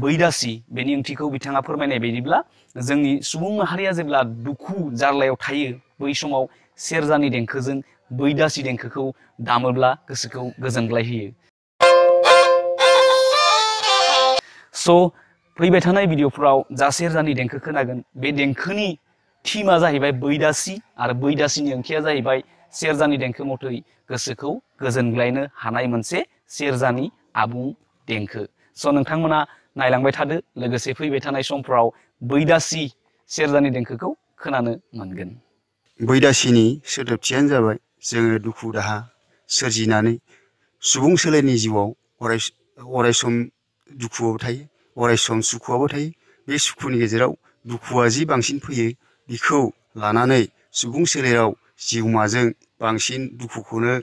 बैदासि बेनि ओंथिखौ बिथाङा फोरमायनाय बायदिब्ला जोंनि सुबुं माहारिया जेब्ला दुखु जारलायाव थायो बै समाव सेरजानि देंखोजों बैदासि देंखोखौ दामोब्ला गोसोखौ गोजोनग्लाय होयो। फैबाय थानाय भिडिअफ्राव जा सेरजानि देंखो खोनागोन बे देंखोनि थीमा जाहैबाय बैदासि आरो बैदासिनि ओंथिया जाहैबाय सेरजानि देंखो मथै गोसोखौ गोजोनग्लायनो हानाय मोनसे सेरजानि आबुं देंखो। नोंथांमोना नायलांबाय थादो, लोगोसे फैबाय थानाय समफ्राव बैदासि सेरजानि देंखोखौ खोनानो मोनगोन। बैदासिनि सोदोबथियानो जाबाय जोङो दुखु दाहा सोरजिनानै सुबुं सोलेरनि जिउआव अरायसम दुखुआव थायो, अरायसम सुखुआवबो थायो। बे सुखुनि गेजेराव दुखुआ जि बांसिन फैयो बिखौ लानानै सुबुं सोलेराव जिउमाजों बांसिन दुखुखौनो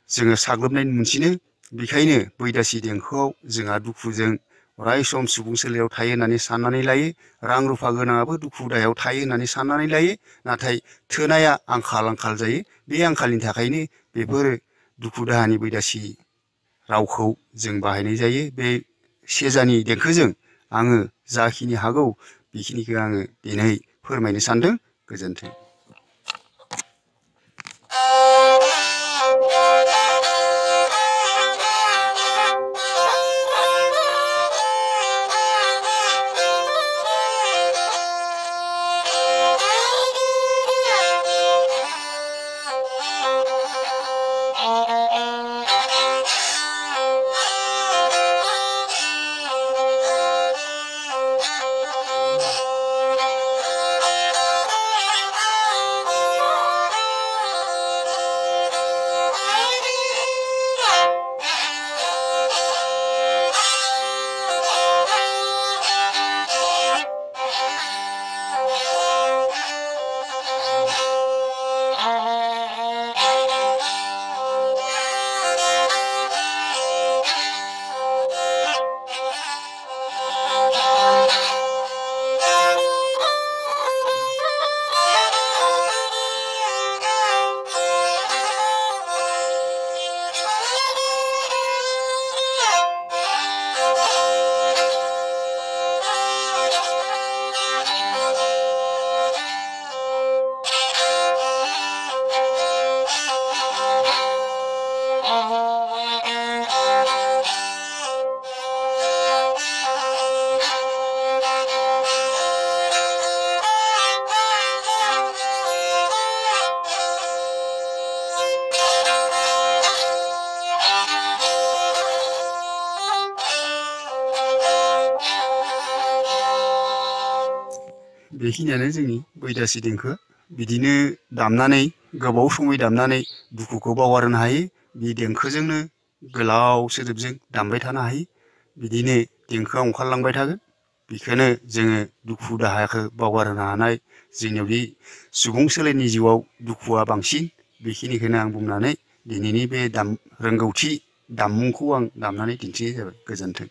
जोङो साग्लोबनाय मोनसिनो। बेखायनो बैदासि देंखोआव जोंहा दुखुजों अरायसम सुबुं सोलेराव थायो होननानै साननानै लायो। रां रुफा गोनाङाबो दुखु दाहायाव थायो होननानै साननानै लायो। नाथाय थोनाया आंखाल जायो। बे आंखालनि थाखायनो बेफोरो दुखु दाहानि बैदासि रावखौ जों बाहायनाय जायो। बे सेरजानि देंखोजों आङो जाखिनि हागौ बेखिनिखौ आङो दिनै फोरमायनो सानदों। गोजोन्थों। बेखिनियानो जोंनि बैदासि देंखो। बिदिनो दामनानै गोबाव समय दामनानै दुखुखौ बावगारहोनो हायो। बे देंखोजोंनो गोलाव सोदोबजों दामबाय थानो हायो। बिदिनो देंखोआ ओंखारलांबाय थागोन। बेखौनो जोङो दुखु दाहाखौ बावगारहोनो हानाय जोंनियाव बे सुबुं सोलेरनि जिउआव दुखुआ बांसिन। बेखिनिखौनो आं बुंनानै दिनैनि बे रोंगौथि दाममुंखौ आं दामनानै दिन्थिनाय जाबाय। गोजोन्थों।